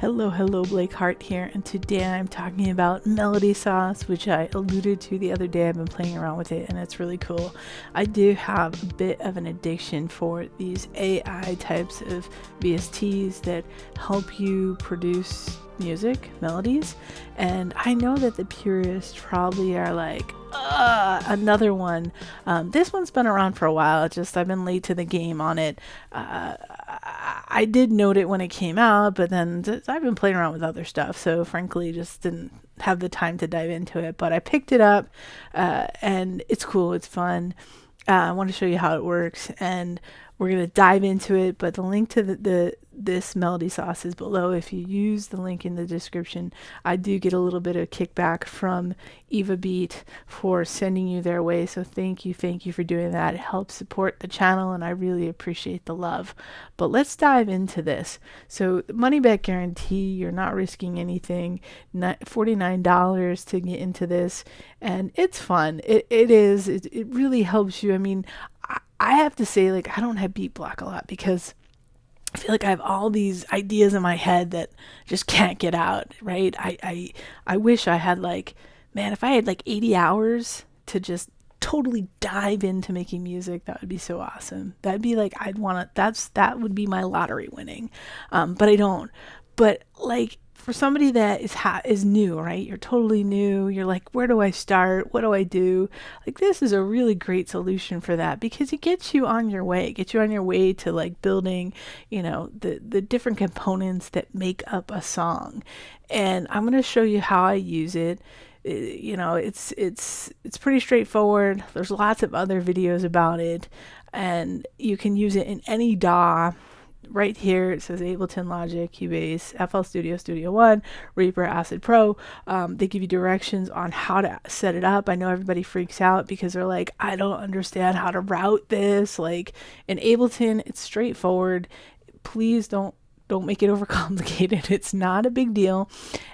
Hello, Blake Hart here, and today I'm talking about Melody Sauce, which I alluded to the other day. I've been playing around with it, and it's really cool. I do have a bit of an addiction for these AI types of VSTs that help you produce music, melodies, and I know that the purists probably are like, another one. This one's been around for a while, just I've been late to the game on it. I did note it when it came out, but then I've been playing around with other stuff, so frankly just didn't have the time to dive into it. But I picked it up, and it's cool, it's fun. I want to show you how it works, and we're going to dive into it, but the link to this Melody Sauce is below. If you use the link in the description, I do get a little bit of kickback from Eva-beat for sending you their way, so thank you for doing that. It helps support the channel, and I really appreciate the love. But let's dive into this. So the money back guarantee, you're not risking anything. $49 to get into this, and it's fun. It really helps you. I mean, I have to say, like, I don't have beat block a lot because I feel like I have all these ideas in my head that just can't get out, right? I wish I had, like, man, if I had like 80 hours to just totally dive into making music, that would be so awesome. That'd be like, that would be my lottery winning. But I don't. But like, for somebody that is new, right? You're totally new. You're like, where do I start? What do I do? Like, this is a really great solution for that because it gets you on your way. It gets you on your way to like building, the different components that make up a song. And I'm going to show you how I use it. It's pretty straightforward. There's lots of other videos about it, and you can use it in any DAW. Right here it says Ableton, Logic, Cubase, FL Studio, Studio One, Reaper, Acid Pro. They give you directions on how to set it up. I know everybody freaks out because they're like, I don't understand how to route this. Like, in Ableton, it's straightforward. Please don't make it overcomplicated. It's not a big deal,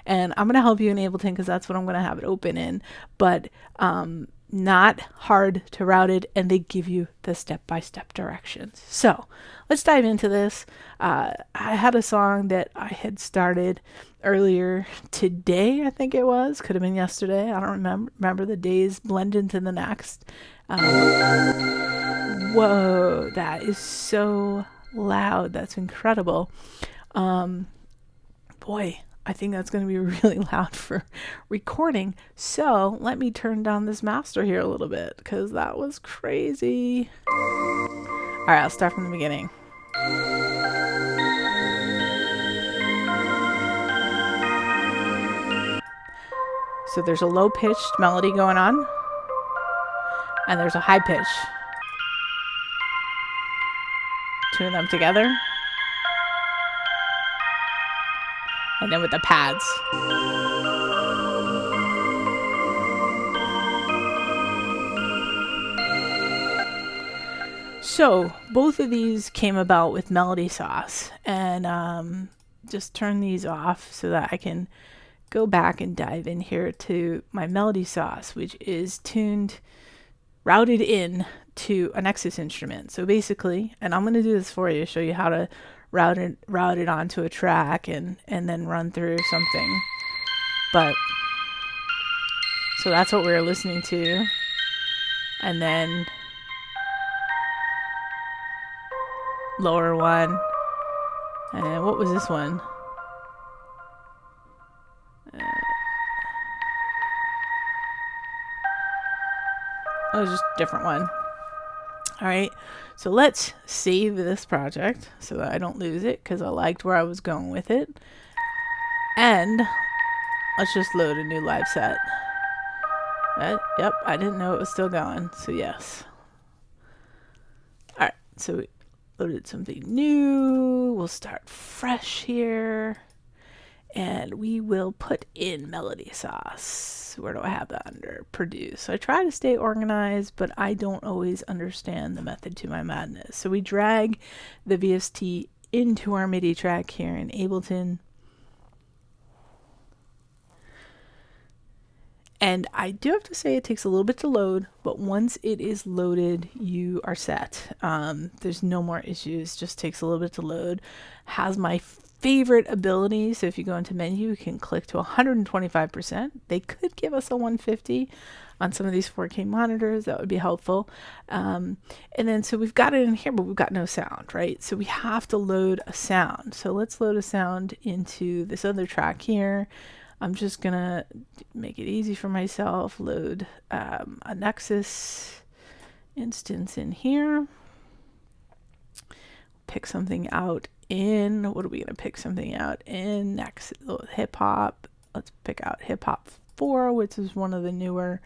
and I'm gonna help you in Ableton because that's what I'm gonna have it open in. But not hard to route it, and they give you the step-by-step directions. So let's dive into this. I had a song that I had started earlier today, I think it was, could have been yesterday, I don't remember. The days blend into the next. Whoa, that is so loud. That's incredible. Boy, I think that's going to be really loud for recording. So let me turn down this master here a little bit because that was crazy. All right, I'll start from the beginning. So there's a low-pitched melody going on, and there's a high pitch. Two of them together. And then with the pads. So both of these came about with Melody Sauce, and just turn these off so that I can go back and dive in here to my Melody Sauce, which is routed in to a Nexus instrument. So basically, and I'm going to do this for you, show you how to route it onto a track and then run through something. But so that's what we're listening to, and then lower one, and what was this one? Oh, just a different one. All right, so let's save this project so that I don't lose it because I liked where I was going with it. And let's just load a new live set. Yep, I didn't know it was still going, so yes. All right, so we loaded something new. We'll start fresh here. And we will put in Melody Sauce. Where do I have that under? Produce. So I try to stay organized, but I don't always understand the method to my madness. So we drag the VST into our MIDI track here in Ableton. And I do have to say it takes a little bit to load, but once it is loaded, you are set. There's no more issues, just takes a little bit to load. Has my favorite ability. So if you go into menu, you can click to 125%. They could give us a 150 on some of these 4K monitors. That would be helpful. And then so we've got it in here, but we've got no sound, right? So we have to load a sound. So let's load a sound into this other track here. I'm just gonna make it easy for myself, load a Nexus instance in here, pick something out in, what are we gonna pick something out in next? Hip hop. Let's pick out hip hop 4, which is one of the newer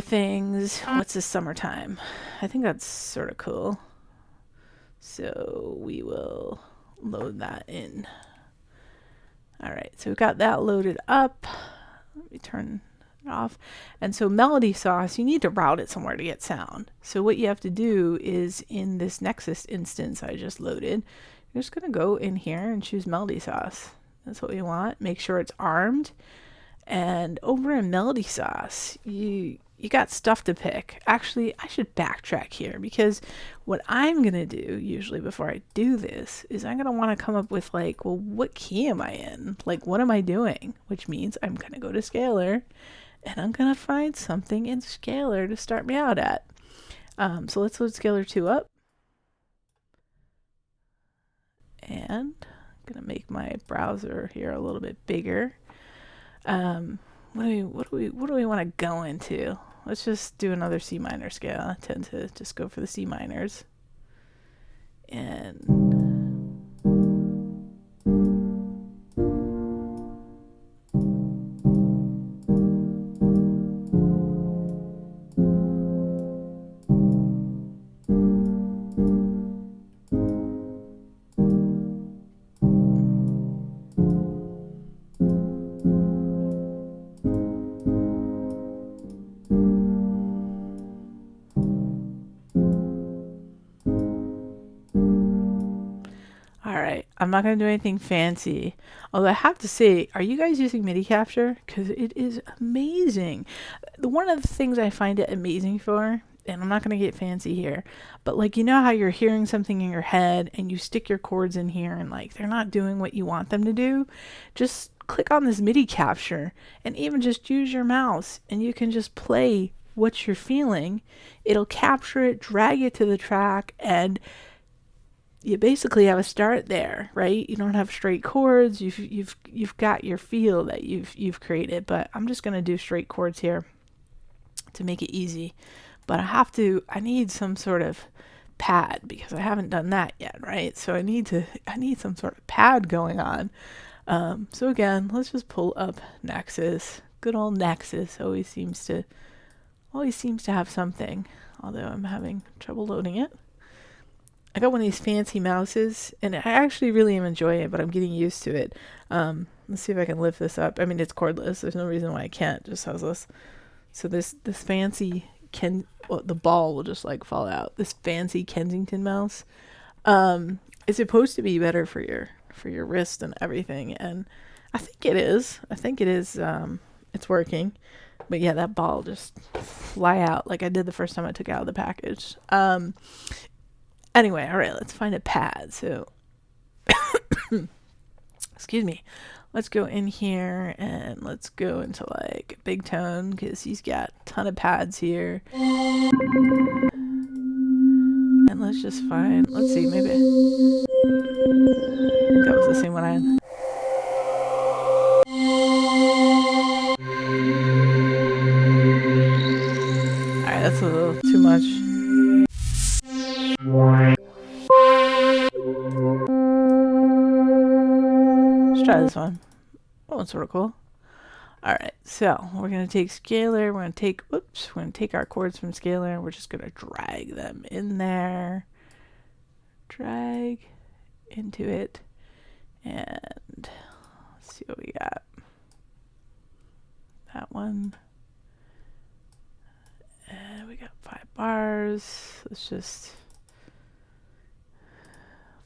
things. What's this, summertime? I think that's sort of cool. So we will load that in. All right, so we've got that loaded up. Let me turn it off. And so Melody Sauce, you need to route it somewhere to get sound. So what you have to do is in this Nexus instance I just loaded, you're just gonna go in here and choose Melody Sauce. That's what we want. Make sure it's armed. And over in Melody Sauce, you got stuff to pick. Actually, I should backtrack here, because what I'm going to do usually before I do this is I'm going to want to come up with like, well, what key am I in? Like, what am I doing? Which means I'm going to go to Scalar and I'm going to find something in Scalar to start me out at. So let's load Scalar 2 up. And I'm going to make my browser here a little bit bigger. What do we want to go into? Let's just do another C minor scale. I tend to just go for the C minors. And I'm not going to do anything fancy. Although I have to say, are you guys using Midi Capture? Because it is amazing. One of the things I find it amazing for, and I'm not going to get fancy here, but like, you know how you're hearing something in your head and you stick your chords in here and like they're not doing what you want them to do? Just click on this Midi Capture and even just use your mouse and you can just play what you're feeling. It'll capture it, drag it to the track, and you basically have a start there, right? You don't have straight chords. You've got your feel that you've created. But I'm just gonna do straight chords here to make it easy. But I need some sort of pad because I haven't done that yet, right? So I need some sort of pad going on. So again, let's just pull up Nexus. Good old Nexus always seems to have something. Although I'm having trouble loading it. I got one of these fancy mouses, and I actually really am enjoying it, but I'm getting used to it. Let's see if I can lift this up. I mean, it's cordless. There's no reason why I can't. It just has this. So this fancy the ball will just like fall out. This fancy Kensington mouse is supposed to be better for your wrist and everything, and I think it is. It's working. But yeah, that ball just fly out like I did the first time I took it out of the package. Anyway, all right, let's find a pad. So, excuse me. Let's go in here and let's go into like big tone because he's got a ton of pads here. And let's just find, let's see, maybe. I think that was the same one I had. All right, that's a little too much. Let's try this one. Oh, it's sort of cool. All right, so we're gonna take Scalar. We're gonna take our chords from Scalar. We're just gonna drag them in there. Drag into it, and let's see what we got. That one, and we got 5 bars. Let's just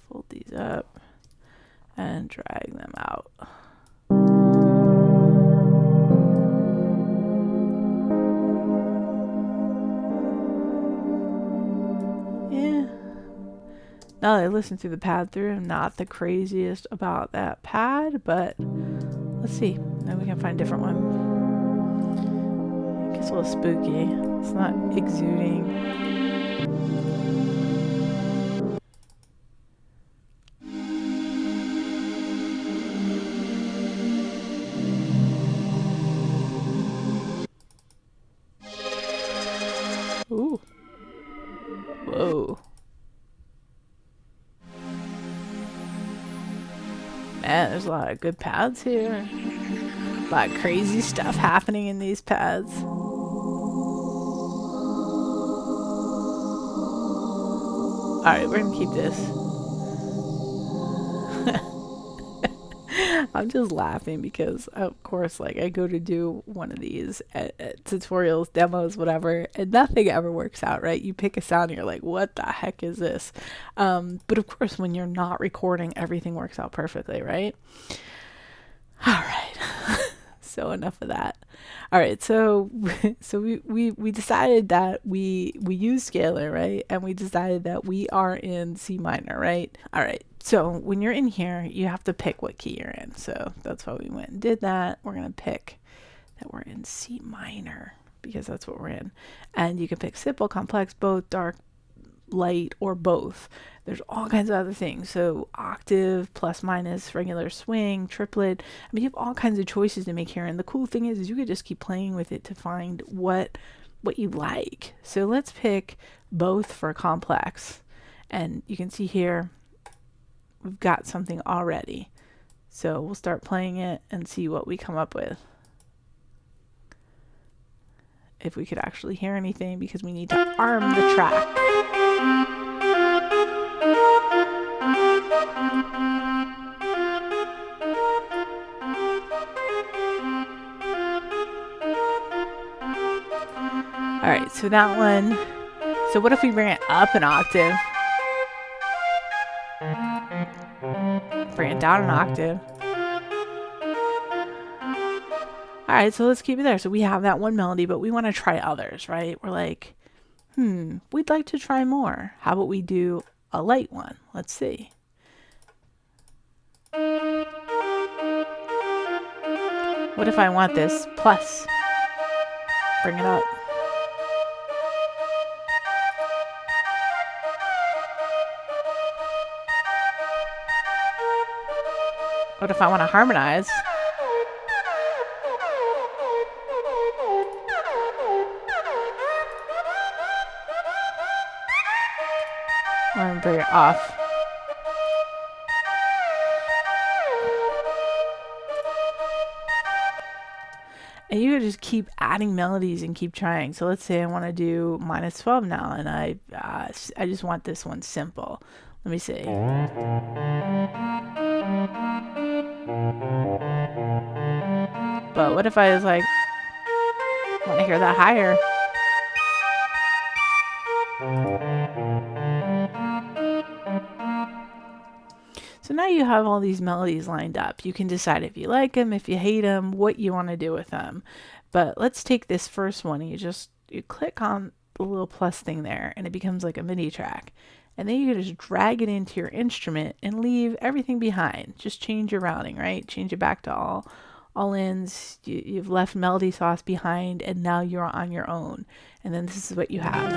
fold these up and drag them out. now that I listen through the pad through, I'm not the craziest about that pad, but let's see. Maybe we can find a different one. It gets a little spooky. It's not exuding. Ooh. Whoa. Man, there's a lot of good pads here. A lot of crazy stuff happening in these pads. Alright, we're gonna keep this. I'm just laughing because, of course, like, I go to do one of these tutorials, demos, whatever, and nothing ever works out, right? You pick a sound and you're like, what the heck is this? But of course, when you're not recording, everything works out perfectly, right? All right. So enough of that. All right, so we decided that we use scalar, right? And we decided that we are in C minor, right? All right. So when you're in here, you have to pick what key you're in. So that's why we went and did that. We're going to pick that we're in C minor because that's what we're in. And you can pick simple, complex, both, dark, light, or both. There's all kinds of other things. So octave, plus, minus, regular, swing, triplet. I mean, you have all kinds of choices to make here. And the cool thing is you could just keep playing with it to find what you like. So let's pick both for complex. And you can see here, we've got something already. So we'll start playing it and see what we come up with. If we could actually hear anything, because we need to arm the track. All right, so that one. So what if we bring it up an octave? Bring it down an octave. All right, so let's keep it there. So we have that one melody, but we want to try others, right? We're like, we'd like to try more. How about we do a light one? Let's see. What if I want this plus? Bring it up. What if I want to harmonize? I'm going to bring it off. And you could just keep adding melodies and keep trying. So let's say I want to do minus 12 now, and I just want this one simple. Let me see. But what if I was like, want to hear that higher? So now you have all these melodies lined up. You can decide if you like them, if you hate them, what you want to do with them. But let's take this first one, and you click on the little plus thing there, and it becomes like a MIDI track. And then you can just drag it into your instrument and leave everything behind. Just change your routing, right? Change it back to all ins. You've left melody sauce behind, and now you're on your own. And then this is what you have.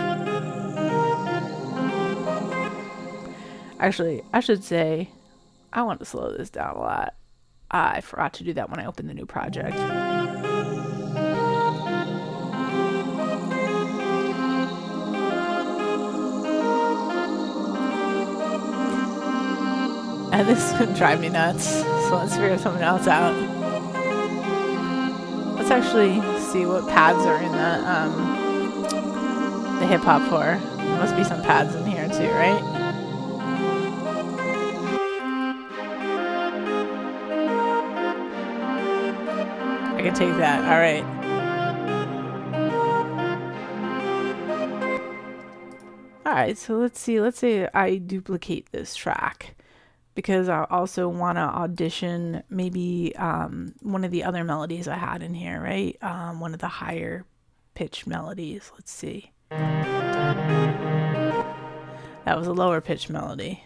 Actually, I should say, I want to slow this down a lot. I forgot to do that when I opened the new project. And this would drive me nuts. So let's figure something else out. Let's actually see what pads are in the hip hop for. There must be some pads in here too, right? I can take that. All right. All right. So let's see. Let's say I duplicate this track, because I also want to audition maybe one of the other melodies I had in here, right? One of the higher pitched Melodies. Let's see. That was a lower pitched melody.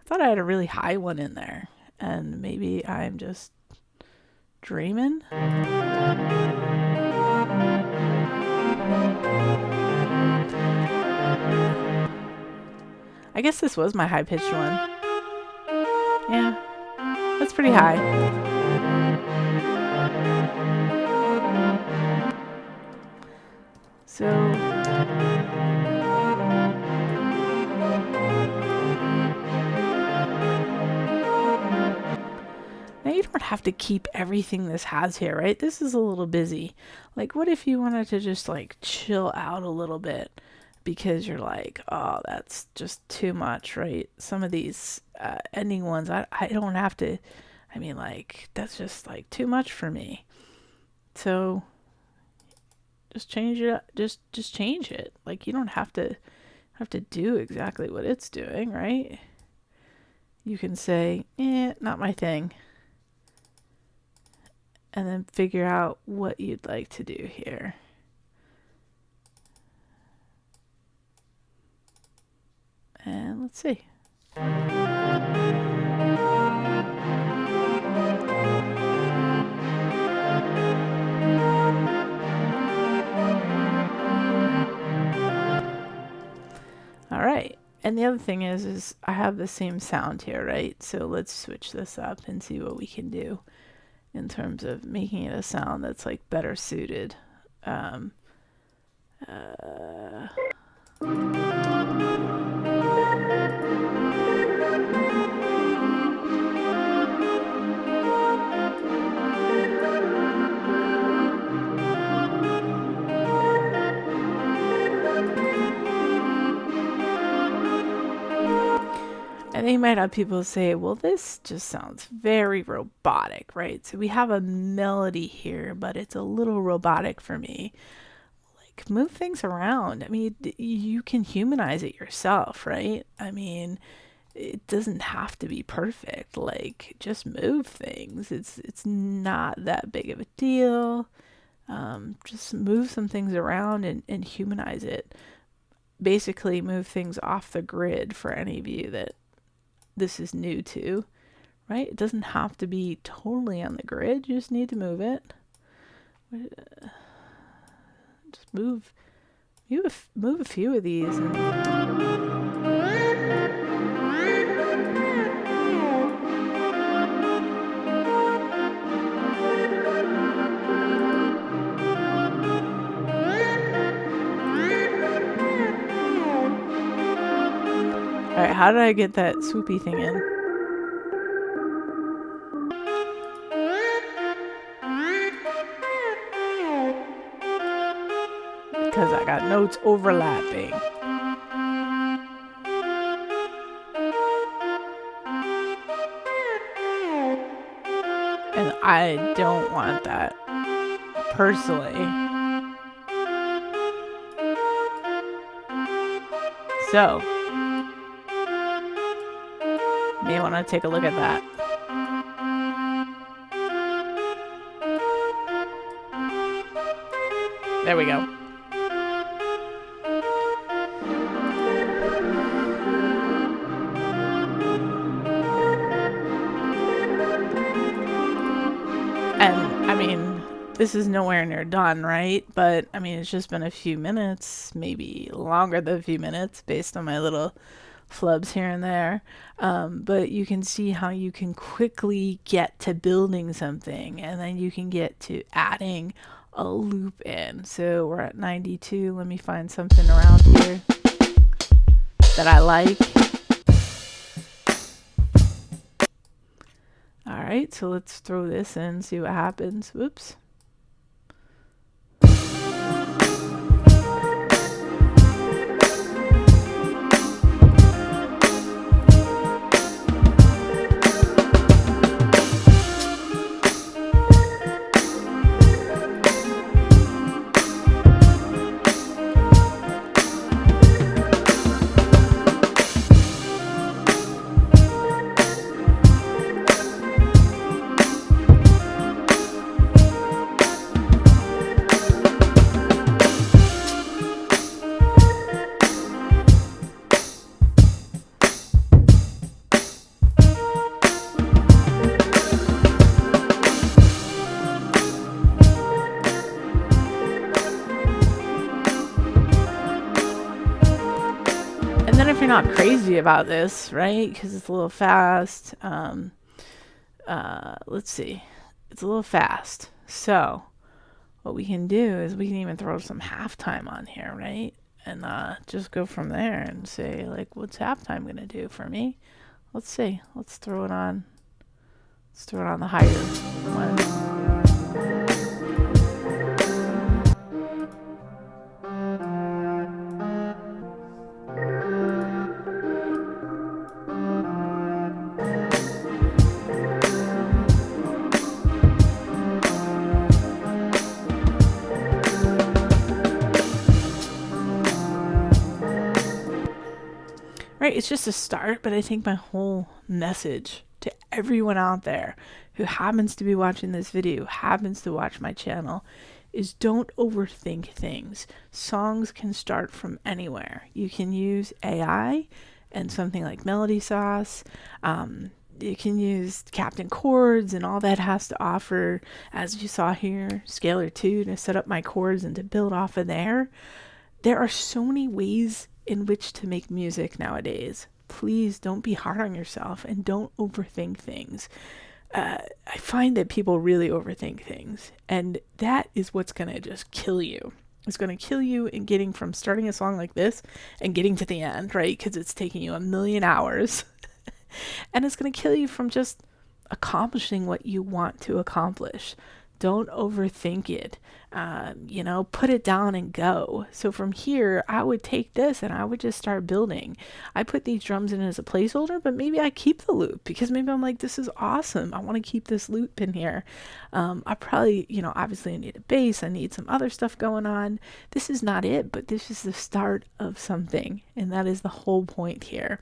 thought I had a really high one in there, and maybe I'm just dreaming. I guess this was my high-pitched one. Yeah, that's pretty high. So now you don't have to keep everything this has here, right? This is a little busy. Like, what if you wanted to just like chill out a little bit because you're like, oh, that's just too much, right? Some of these ending ones, I don't have to, I mean, like, that's just like too much for me. So just change it. Just change it. Like, you don't have to do exactly what it's doing, right? You can say, not my thing. And then figure out what you'd like to do here. And let's see. All right. And the other thing is I have the same sound here, right? So let's switch this up and see what we can do in terms of making it a sound that's like better suited. And then you might have people say, well, this just sounds very robotic, right? So we have a melody here, but it's a little robotic for me. Like, move things around. I mean, you can humanize it yourself, right? I mean, it doesn't have to be perfect. Like, just move things. It's not that big of a deal. Just move some things around and humanize it. Basically, move things off the grid for any of you that this is new to, right? It doesn't have to be totally on the grid. You just need to move it. Just move a few of these. And all right, how did I get that swoopy thing in? Because I got notes overlapping. And I don't want that, personally. So may want to take a look at that. There we go. And I mean, this is nowhere near done, right? But I mean, it's just been a few minutes, maybe longer than a few minutes based on my little flubs here and there. But you can see how you can quickly get to building something, and then you can get to adding a loop in. So we're at 92. Let me find something around here that I like. All right, so let's throw this in, see what happens. Whoops. not crazy about this, right? Because it's a little fast. Let's see. It's a little fast. So what we can do is we can even throw some halftime on here, right? And just go from there and say, like, what's halftime going to do for me? Let's see. Let's throw it on. Let's throw it on the higher one. Right, it's just a start, but I think my whole message to everyone out there who happens to be watching this video, happens to watch my channel, is don't overthink things. Songs can start from anywhere. You can use AI and something like Melody Sauce. You can use Captain Chords and all that has to offer, as you saw here, Scalar 2 to set up my chords and to build off of there. There are so many ways in which to make music nowadays. Please don't be hard on yourself and don't overthink things. I find that people really overthink things, and that is what's going to just kill you. It's going to kill you in getting from starting a song like this and getting to the end, right? Because it's taking you 1,000,000 hours. And it's going to kill you from just accomplishing what you want to accomplish. Don't overthink it. Put it down and go. So from here, I would take this and I would just start building. I put these drums in as a placeholder, but maybe I keep the loop because maybe I'm like, this is awesome. I want to keep this loop in here. I probably, obviously I need a bass. I need some other stuff going on. This is not it, but this is the start of something. And that is the whole point here.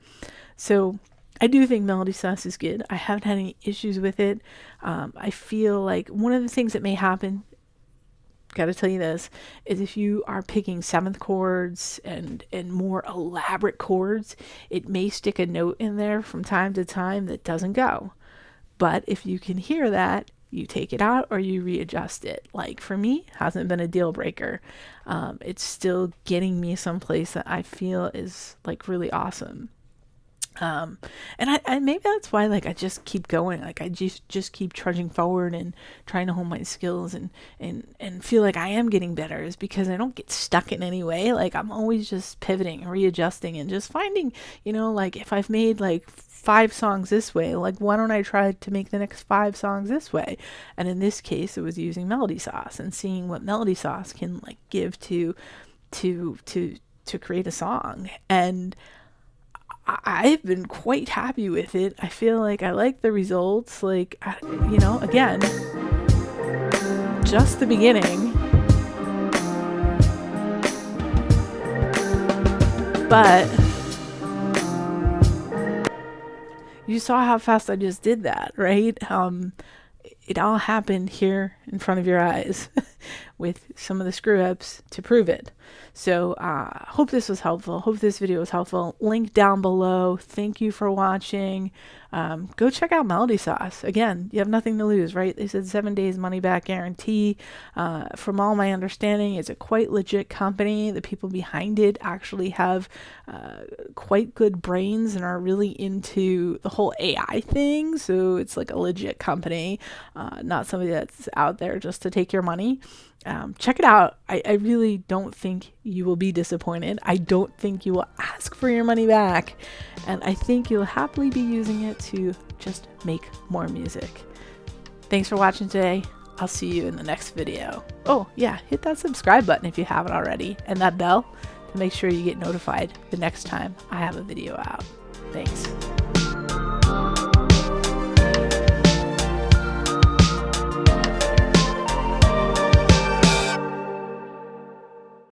So I do think Melody Sauce is good. I haven't had any issues with it. I feel like one of the things that may happen, gotta tell you this, is if you are picking 7th chords and more elaborate chords, it may stick a note in there from time to time that doesn't go. But if you can hear that, you take it out or you readjust it. Like for me, hasn't been a deal breaker. It's still getting me someplace that I feel is like really awesome. And I maybe that's why like I just keep going, like I just keep trudging forward and trying to hone my skills and feel like I am getting better, is because I don't get stuck in any way. Like I'm always just pivoting and readjusting and just finding, like if I've made like 5 songs this way, like why don't I try to make the next 5 songs this way? And in this case it was using Melody Sauce and seeing what Melody Sauce can like give to create a song. And I've been quite happy with it. I feel like I like the results. Like, again, just the beginning. But you saw how fast I just did that, right? It all happened here in front of your eyes with some of the screw ups to prove it. So hope this was helpful. Hope this video was helpful. Link down below. Thank you for watching. Go check out Melody Sauce. Again, you have nothing to lose, right? They said 7 days money back guarantee. From all my understanding, it's a quite legit company. The people behind it actually have quite good brains and are really into the whole AI thing. So it's like a legit company, not somebody that's out there just to take your money. Check it out. I really don't think you will be disappointed. I don't think you will ask for your money back. And I think you'll happily be using it to just make more music. Thanks for watching today. I'll see you in the next video. Oh yeah, hit that subscribe button if you haven't already, and that bell to make sure you get notified the next time I have a video out. Thanks.